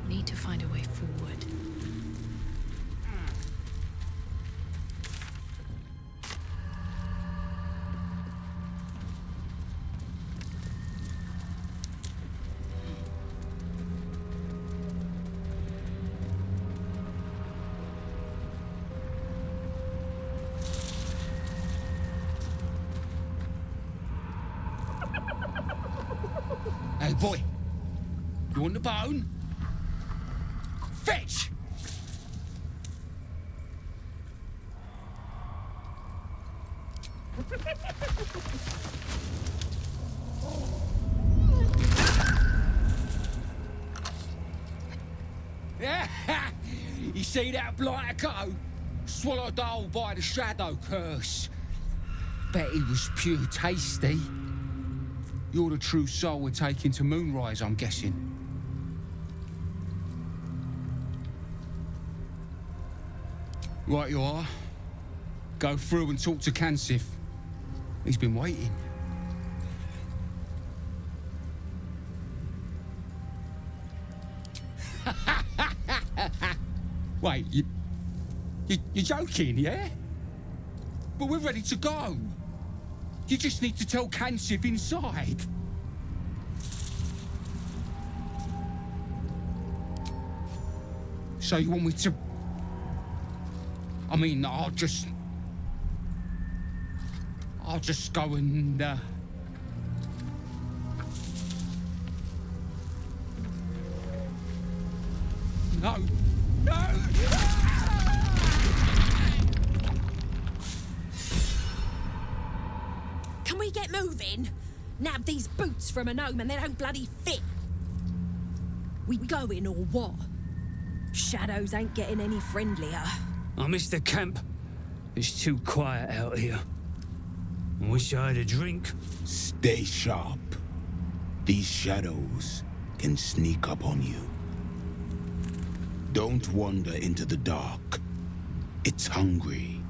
Need to find a way forward. Hey boy, you want the bone? Fetch! You see that blighter go? Swallowed whole by the shadow curse. Bet he was pure tasty. You're the true soul we're taking to Moonrise, I'm guessing. Right you are. Go through and talk to Kansif. He's been waiting. Wait, you're joking, yeah? But we're ready to go. You just need to tell Kansif inside. So you want me to... I mean, I'll just go and, No! No! Can we get moving? Nab these boots from a gnome and they don't bloody fit. We going or what? Shadows ain't getting any friendlier. I miss the camp. It's too quiet out here. I wish I had a drink. Stay sharp. These shadows can sneak up on you. Don't wander into the dark. It's hungry.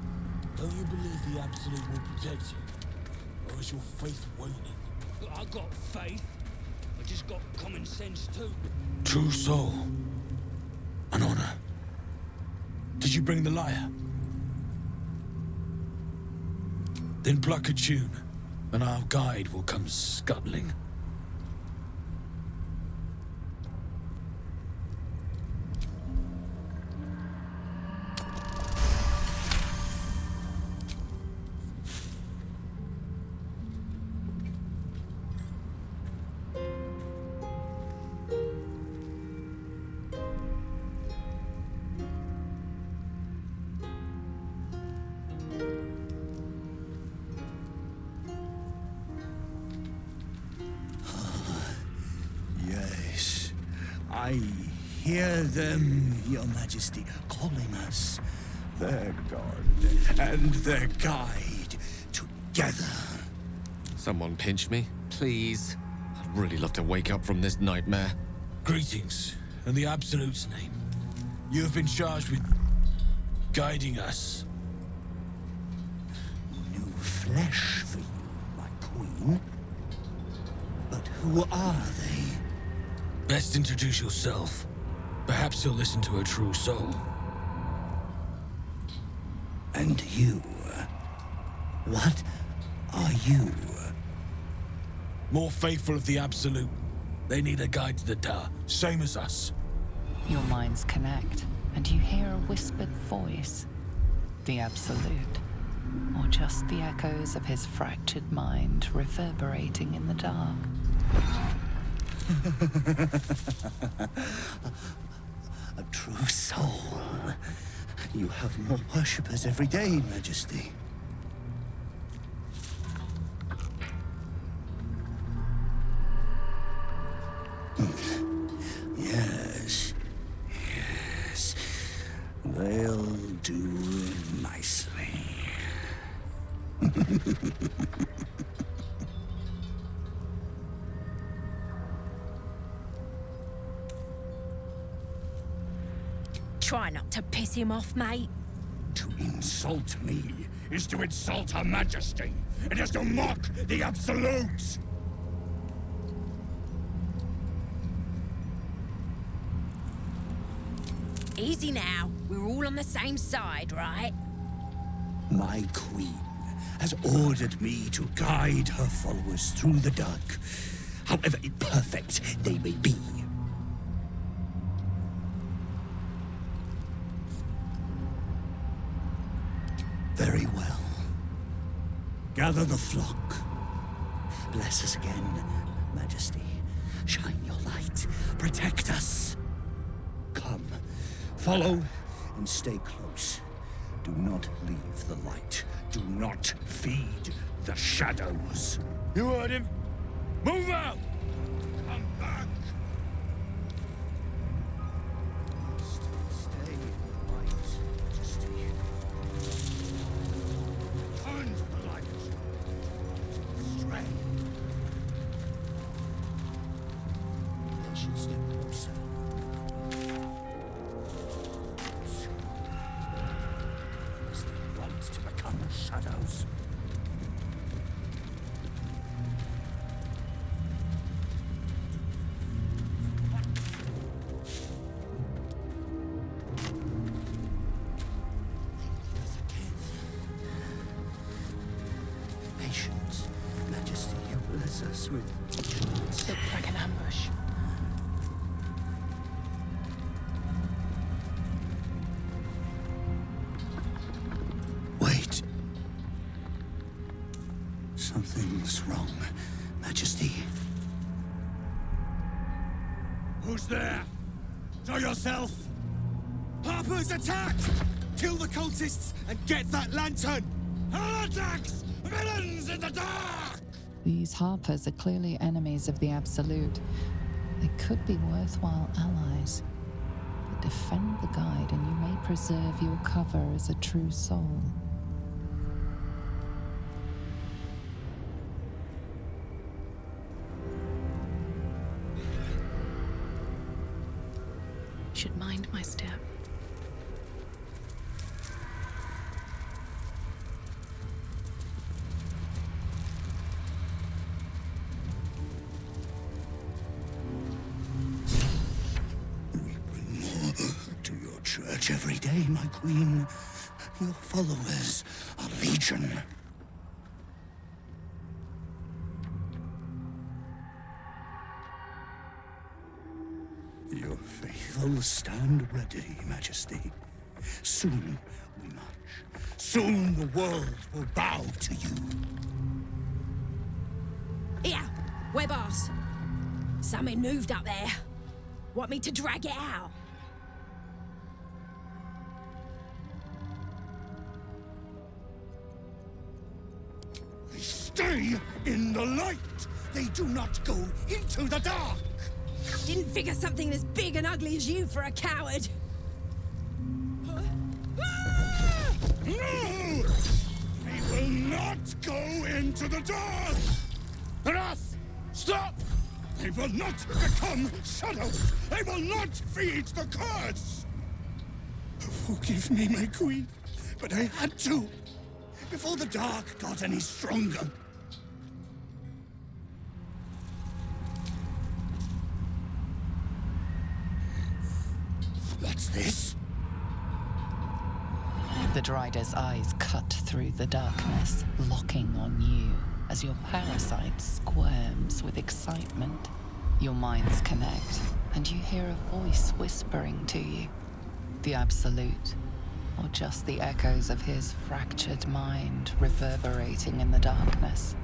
Don't you believe the Absolute will protect you? Or is your faith waning? I got faith. I just got common sense too. True soul. An honor. Did you bring the lyre? Then pluck a tune, and our guide will come scuttling. I hear them, Your Majesty, calling us. Their god and their guide together. Someone pinch me, please. I'd really love to wake up from this nightmare. Greetings, in the Absolute's name. You have been charged with guiding us. New flesh for you, my queen. But who are they? Best introduce yourself. Perhaps you'll listen to a true soul. And you? What are you? More faithful of the Absolute. They need a guide to the tower, same as us. Your minds connect, and you hear a whispered voice. The Absolute. Or just the echoes of his fractured mind reverberating in the dark. A true soul. You have more worshippers every day, Majesty. Yes. Yes. They'll do nicely. Try not to piss him off, mate. To insult me is to insult Her Majesty. It is to mock the Absolute. Easy now. We're all on the same side, right? My queen has ordered me to guide her followers through the dark, however imperfect they may be. Very well. Gather the flock. Bless us again, Majesty. Shine your light. Protect us. Come, follow and stay close. Do not leave the light. Do not feed the shadows. You heard him. Move out! Come back! Stay light, Majesty. Turn to the light. Stray. They should step closer. As they want to become shadows. Patience, Majesty, you bless us with patience. Looks like an ambush. Wait. Something's wrong, Majesty. Who's there? Show yourself! Harper's attacked! Kill the cultists and get that lantern! Heretics! Villains in the dark! These Harpers are clearly enemies of the Absolute. They could be worthwhile allies. But defend the guide and you may preserve your cover as a true soul. Should mind my step. We bring more to your church every day, my queen. Your followers are legion. Your faithful stand ready, Majesty. Soon we march. Soon the world will bow to you. Here, we're boss. Something moved up there. Want me to drag it out? They stay in the light! They do not go into the dark! Didn't figure something as big and ugly as you for a coward. No! They will not go into the dark! Enough! Stop! They will not become shadows! They will not feed the curse! Forgive me, my queen, but I had to. Before the dark got any stronger. What's this? The Drider's eyes cut through the darkness, locking on you as your parasite squirms with excitement. Your minds connect, and you hear a voice whispering to you. The Absolute, or just the echoes of his fractured mind reverberating in the darkness.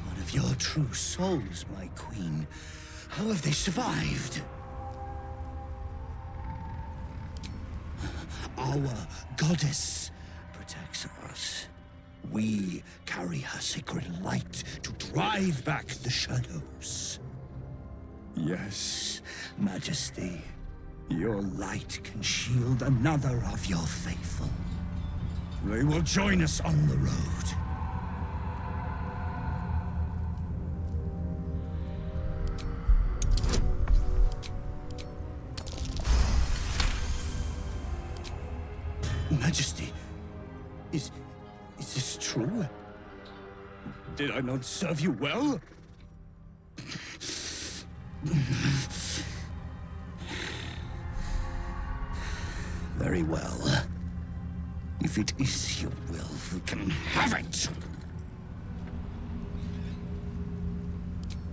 One of your true souls, my queen. How have they survived? Our goddess protects us. We carry her sacred light to drive back the shadows. Yes, Majesty, your light can shield another of your faithful. They will join us on the road. Majesty, is Did I not serve you well? Very well. If it is your will, we can have it!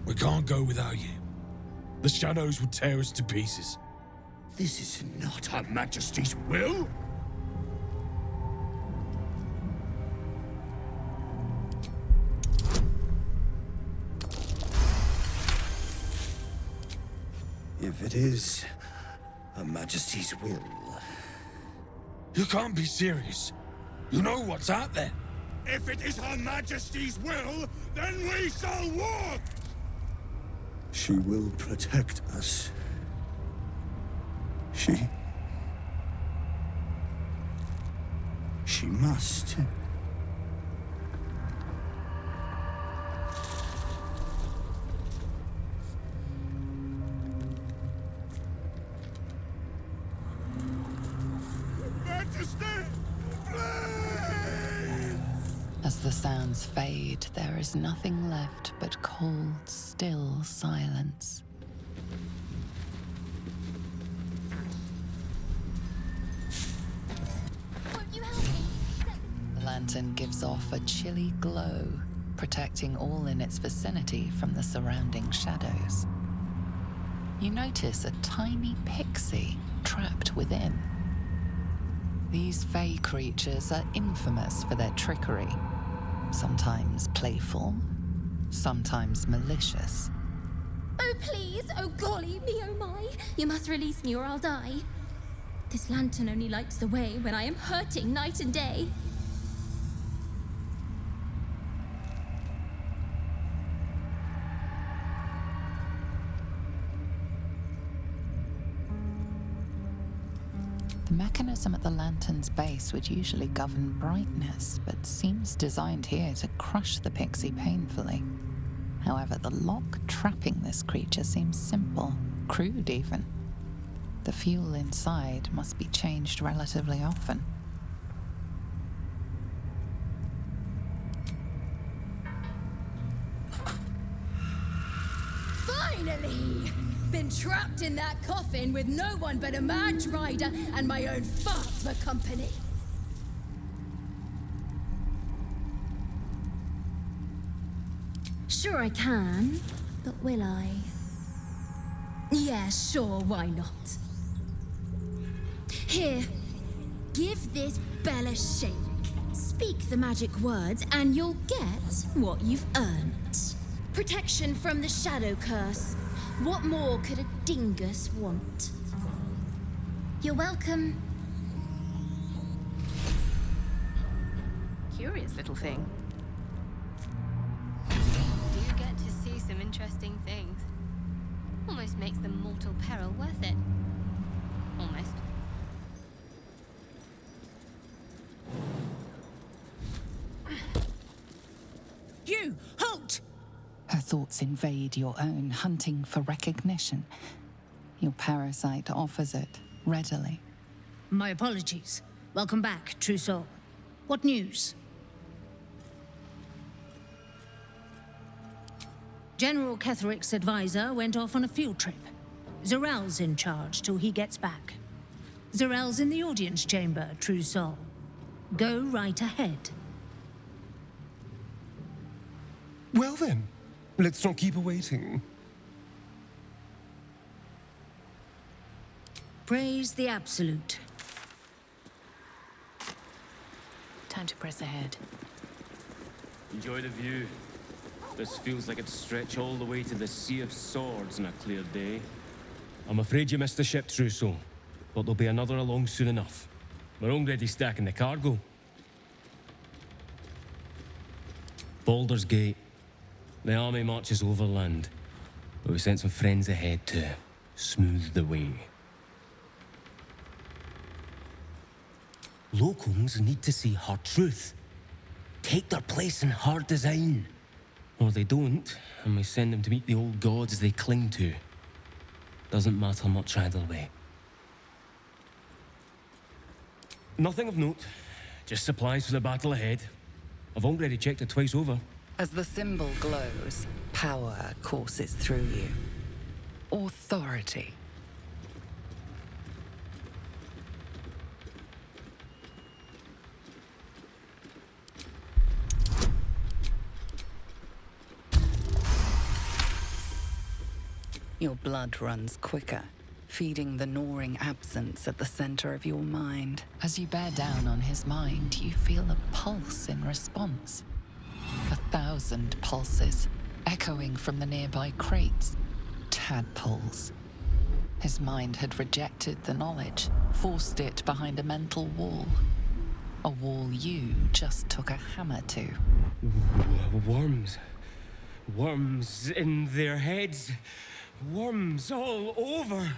We can't go without you. The shadows would tear us to pieces. This is not Her Majesty's will! If it is Her Majesty's will... You can't be serious. You know what's out there. If it is Her Majesty's will, then we shall walk! She will protect us. She must. Majesty, please! As the sounds fade, there is nothing left but cold, still silence. The lantern gives off a chilly glow, protecting all in its vicinity from the surrounding shadows. You notice a tiny pixie trapped within. These fey creatures are infamous for their trickery. Sometimes playful, sometimes malicious. Oh please, oh golly me, oh my. You must release me or I'll die. This lantern only lights the way when I am hurting night and day. The mechanism at the lantern's base would usually govern brightness, but seems designed here to crush the pixie painfully. However, the lock trapping this creature seems simple, crude even. The fuel inside must be changed relatively often. Finally! Been trapped in that coffin with no one but a mad rider and my own farts for company. Sure I can, but will I? Yeah, sure, why not? Here, give this bell a shake. Speak the magic words and you'll get what you've earned. Protection from the shadow curse. What more could a dingus want? You're welcome. Curious little thing. Do get to see some interesting things. Almost makes the mortal peril worth it. Almost. You, halt! Her thoughts invade your own, hunting for recognition. Your parasite offers it readily. My apologies. Welcome back, true soul. What news? General Ketheric's advisor went off on a field trip. Zarel's in charge till he gets back. Zarel's in the audience chamber, true soul. Go right ahead. Well then, let's not keep her waiting. Praise the Absolute. Time to press ahead. Enjoy the view. This feels like it'd stretch all the way to the Sea of Swords on a clear day. I'm afraid you missed the ship, Trousseau, but there'll be another along soon enough. We're already stacking the cargo. Baldur's Gate. The army marches overland, but we sent some friends ahead to smooth the way. Locals need to see her truth. Take their place in her design. Or they don't, and we send them to meet the old gods they cling to. Doesn't matter much either way. Nothing of note. Just supplies for the battle ahead. I've already checked it twice over. As the symbol glows, power courses through you. Authority. Your blood runs quicker, feeding the gnawing absence at the center of your mind. As you bear down on his mind, you feel a pulse in response. 1,000 pulses, echoing from the nearby crates. Tadpoles. His mind had rejected the knowledge, forced it behind a mental wall. A wall you just took a hammer to. Worms. Worms in their heads. Worms all over.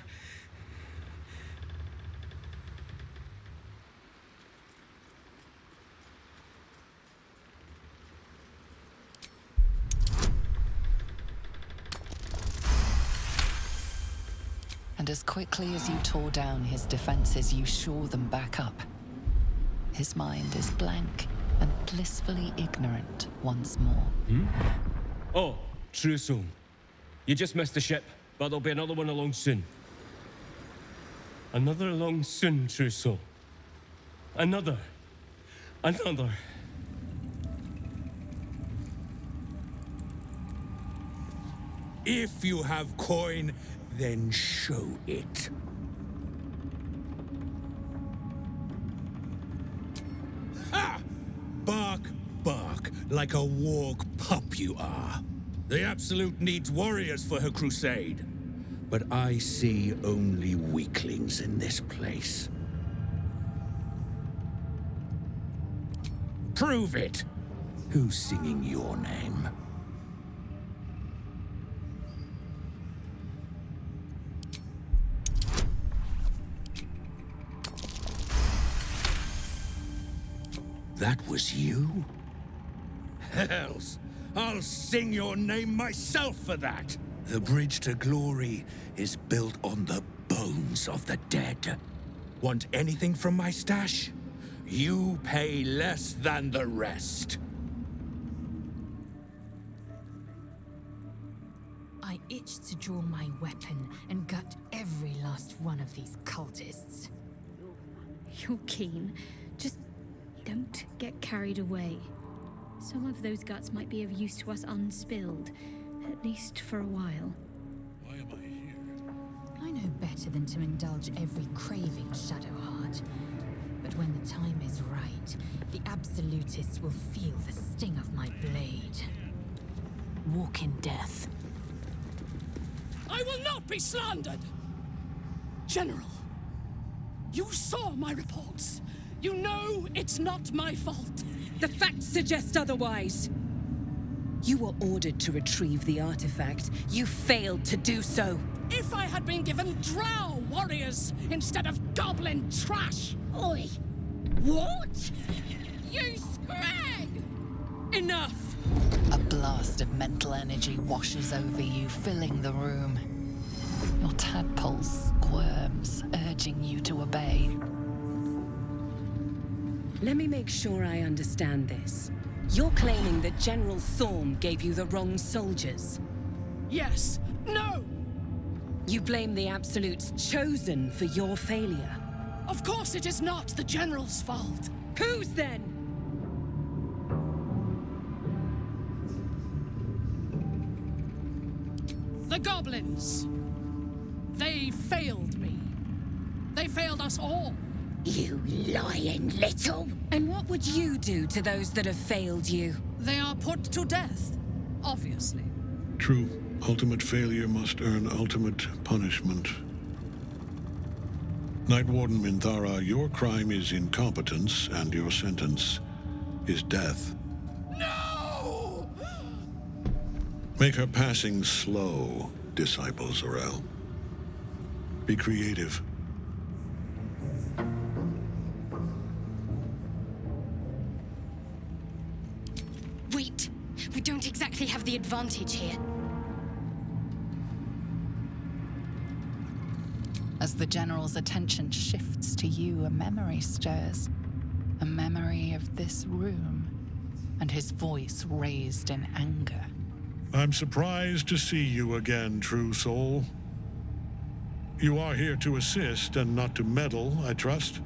And as quickly as you tore down his defenses, you shore them back up. His mind is blank and blissfully ignorant once more. Oh, true soul. You just missed the ship, but there'll be another one along soon. Another along soon, true soul. Another. If you have coin, then show it. Ha! Bark, bark, like a warg pup you are. The Absolute needs warriors for her crusade. But I see only weaklings in this place. Prove it! Who's singing your name? That was you? Hells! I'll sing your name myself for that! The bridge to glory is built on the bones of the dead. Want anything from my stash? You pay less than the rest. I itch to draw my weapon and gut every last one of these cultists. You're keen. Just don't get carried away. Some of those guts might be of use to us unspilled, at least for a while. Why am I here? I know better than to indulge every craving, Shadowheart. But when the time is right, the Absolutists will feel the sting of my blade. Walk in death. I will not be slandered! General, you saw my reports. You know it's not my fault. The facts suggest otherwise. You were ordered to retrieve the artifact. You failed to do so. If I had been given drow warriors instead of goblin trash! Oi! What? You scrag! Enough! A blast of mental energy washes over you, filling the room. Your tadpole squirms, urging you to obey. Let me make sure I understand this. You're claiming that General Thorm gave you the wrong soldiers? Yes. No! You blame the Absolutes chosen for your failure? Of course it is not the General's fault. Whose then? The goblins. They failed me. They failed us all. You lying little! And what would you do to those that have failed you? They are put to death, obviously. True. Ultimate failure must earn ultimate punishment. Night Warden Minthara, your crime is incompetence, and your sentence is death. No! Make her passing slow, Disciple Zorel. Be creative. Wait! We don't exactly have the advantage here. As the General's attention shifts to you, a memory stirs. A memory of this room. and his voice raised in anger. I'm surprised to see you again, true soul. You are here to assist and not to meddle, I trust.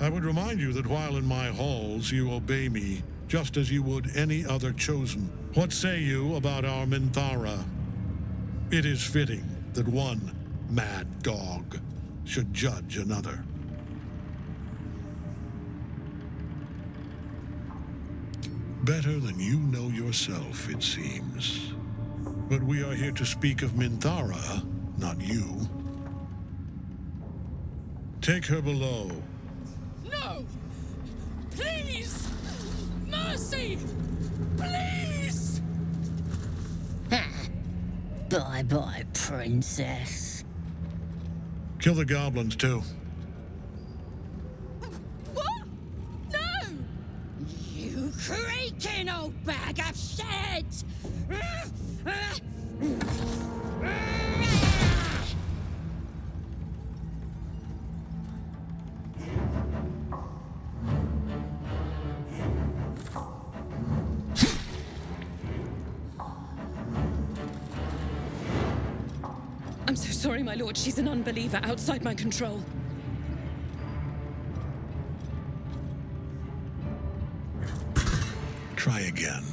I would remind you that while in my halls, you obey me, just as you would any other chosen. What say you about our Minthara? It is fitting that one mad dog should judge another. Better than you know yourself, it seems. But we are here to speak of Minthara, not you. Take her below. No! Please! Mercy! Please! Bye-bye, princess. Kill the goblins, too. What? No! You creaking old bag of shit! I'm so sorry, my lord. She's an unbeliever outside my control. Try again.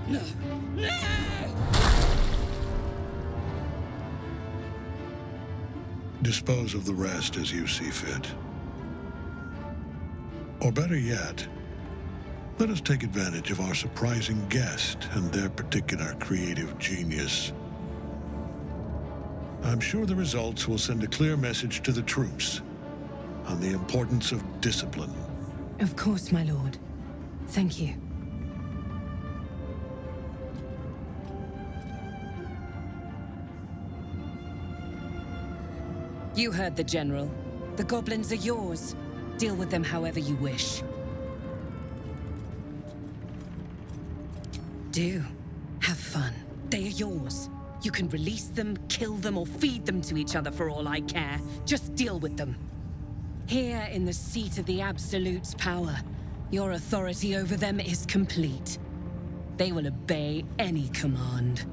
No! No! Dispose of the rest as you see fit. Or better yet, let us take advantage of our surprising guest and their particular creative genius. I'm sure the results will send a clear message to the troops on the importance of discipline. Of course, my lord. Thank you. You heard the General. The goblins are yours. Deal with them however you wish. Do. Have fun. They are yours. You can release them, kill them, or feed them to each other for all I care. Just deal with them. Here in the seat of the Absolute's power, your authority over them is complete. They will obey any command.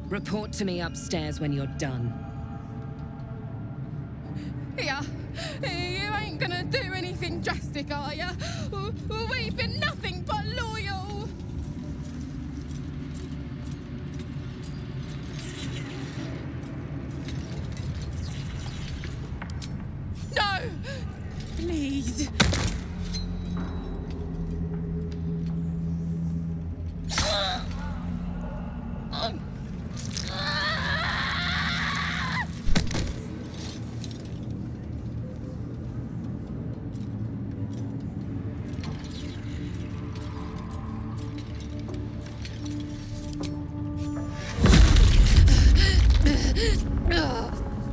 Report to me upstairs when you're done. Yeah, you ain't gonna do anything drastic, are ya? We've been nothing but loyal. No! Please.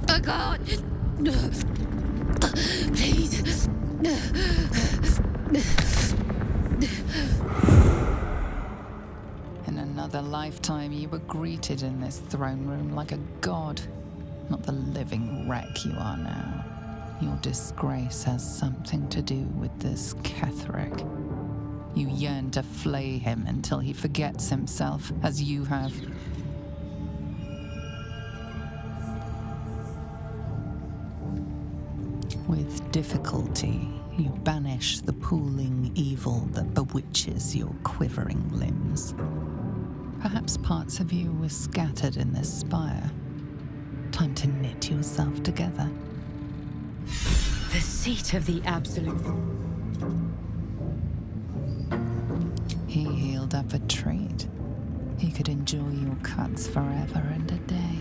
I can't. Please. In another lifetime, you were greeted in this throne room like a god, not the living wreck you are now. Your disgrace has something to do with this Ketheric. You yearn to flay him until he forgets himself, as you have. With difficulty, you banish the pooling evil that bewitches your quivering limbs. Perhaps parts of you were scattered in this spire. Time to knit yourself together. The seat of the Absolute. He healed up a treat. He could enjoy your cuts forever and a day.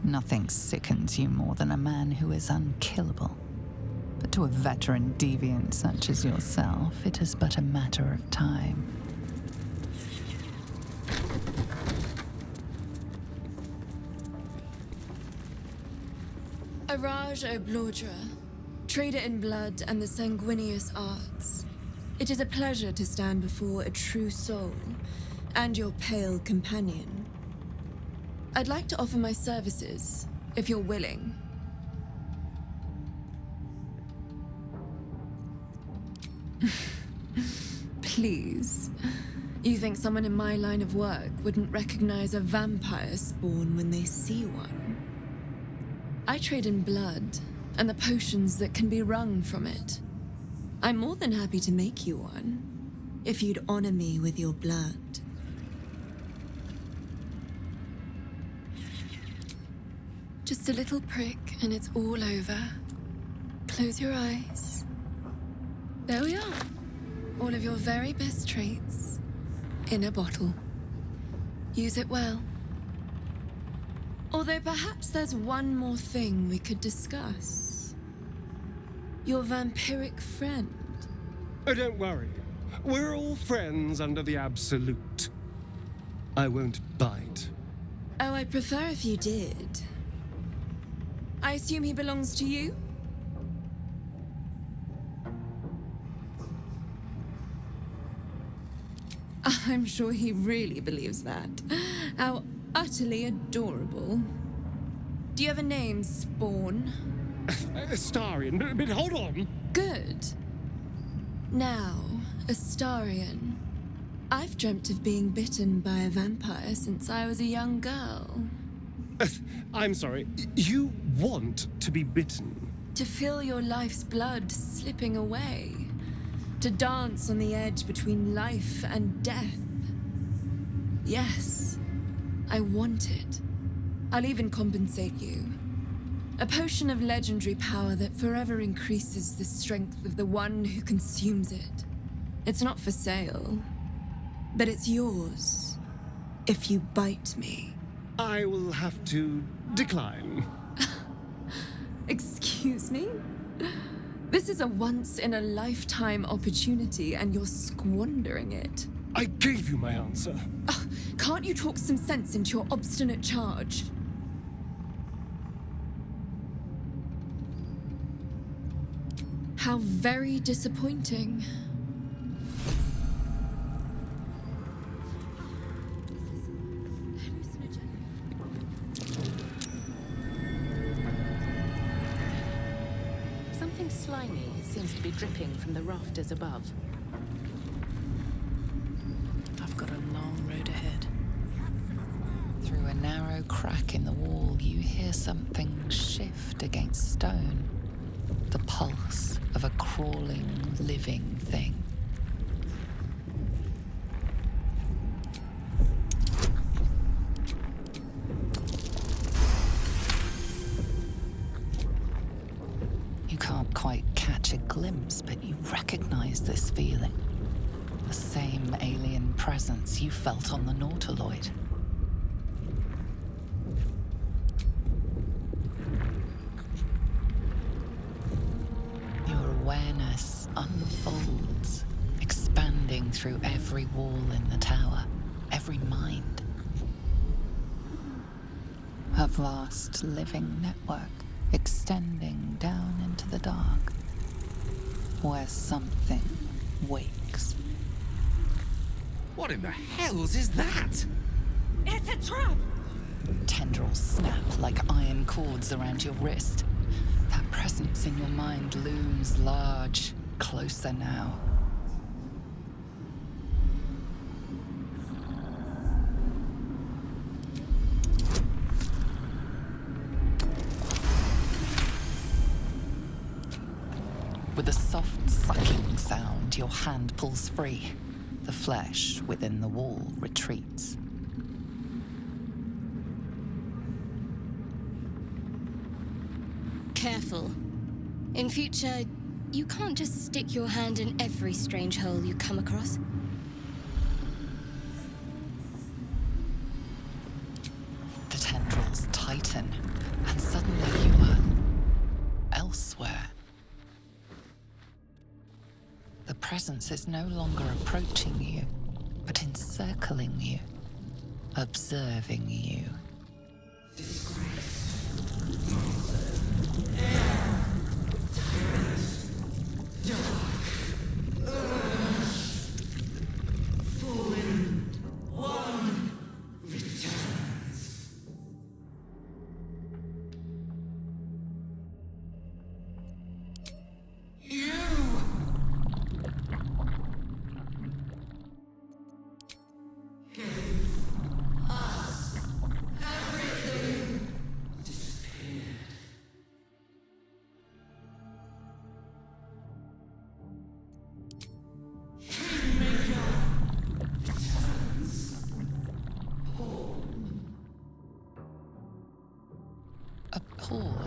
Nothing sickens you more than a man who is unkillable. But to a veteran deviant such as yourself, it is but a matter of time. Araj Oblordra, trader in blood and the sanguineous arts. It is a pleasure to stand before a true soul and your pale companion. I'd like to offer my services, if you're willing. Please. You think someone in my line of work wouldn't recognize a vampire spawn when they see one? I trade in blood and the potions that can be wrung from it. I'm more than happy to make you one, if you'd honor me with your blood. Just a little prick and it's all over. Close your eyes. There we are. All of your very best traits in a bottle. Use it well. Although perhaps there's one more thing we could discuss. Your vampiric friend. Oh, don't worry. We're all friends under the Absolute. I won't bite. Oh, I'd prefer if you did. I assume he belongs to you? I'm sure he really believes that. How utterly adorable. Do you have a name, Spawn? Astarion, but hold on. Good. Now, Astarion. I've dreamt of being bitten by a vampire since I was a young girl. I'm sorry, you want to be bitten? To feel your life's blood slipping away. To dance on the edge between life and death. Yes, I want it. I'll even compensate you. A potion of legendary power that forever increases the strength of the one who consumes it. It's not for sale, but it's yours if you bite me. I will have to decline. Excuse me? This is a once-in-a-lifetime opportunity, and you're squandering it. I gave you my answer. Can't you talk some sense into your obstinate charge? How very disappointing. Something slimy seems to be dripping from the rafters above. I've got a long road ahead. Through a narrow crack in the wall, you hear something shift against stone. The pulse of a crawling, living thing. You can't quite catch a glimpse, but you recognize this feeling. The same alien presence you felt on the Nautiloid. Awareness unfolds, expanding through every wall in the tower, every mind. A vast living network extending down into the dark, where something wakes. What in the hells is that? It's a trap! Tendrils snap like iron cords around your wrist. That presence in your mind looms large, closer now. With a soft sucking sound, your hand pulls free. The flesh within the wall retreats. Careful. In future, you can't just stick your hand in every strange hole you come across. The tendrils tighten, and suddenly you are elsewhere. The presence is no longer approaching you, but encircling you, observing you.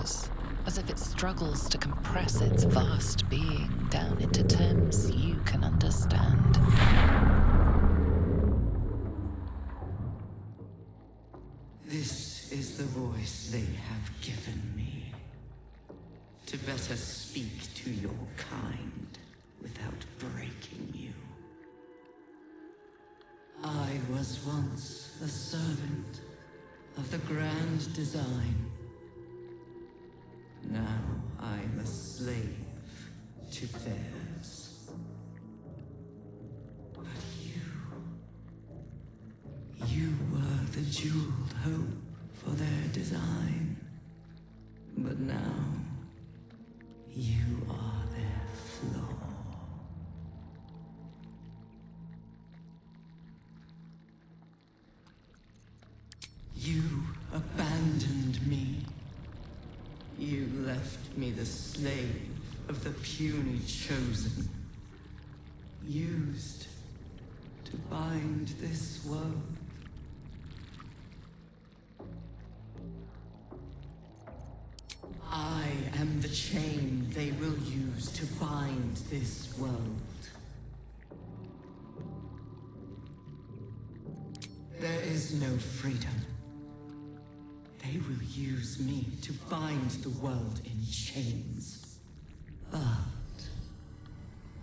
echoes, as if it struggles to compress its vast being down into terms you can understand. This is the voice they have given me, to better speak to your kind without breaking you. I was once a servant of the grand design. Now I'm a slave to theirs. But you were the jeweled hope for their design. But now, you are their flaw. You abandoned me. You left me the slave of the puny chosen, used to bind this world. I am the chain they will use to bind this world. There is no freedom. They will use me to bind the world in chains. But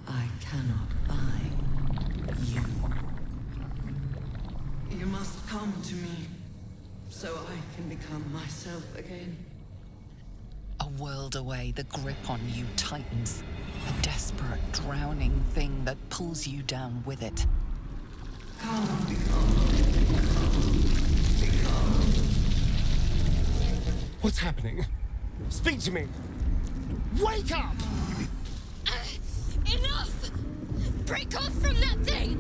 I cannot bind you. You must come to me, so I can become myself again. A world away, the grip on you tightens. A desperate, drowning thing that pulls you down with it. Come, become. What's happening? Speak to me! Wake up! Enough! Break off from that thing!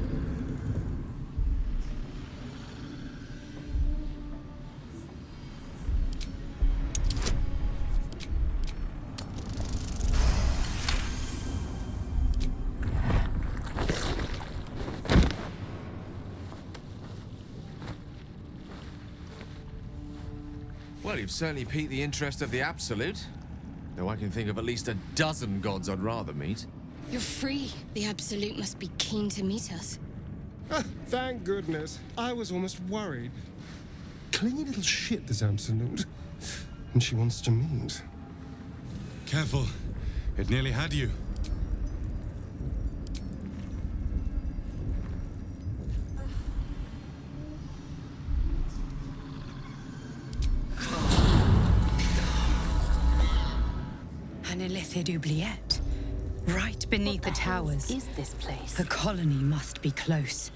Well, you've certainly piqued the interest of the Absolute. Though I can think of at least a dozen gods I'd rather meet. You're free. The Absolute must be keen to meet us. Thank goodness. I was almost worried. Clingy little shit, this Absolute. And she wants to meet. Careful. It nearly had you. An illithid oubliette. Right beneath the towers. Is this place? The colony must be close.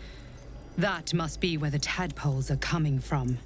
That must be where the tadpoles are coming from.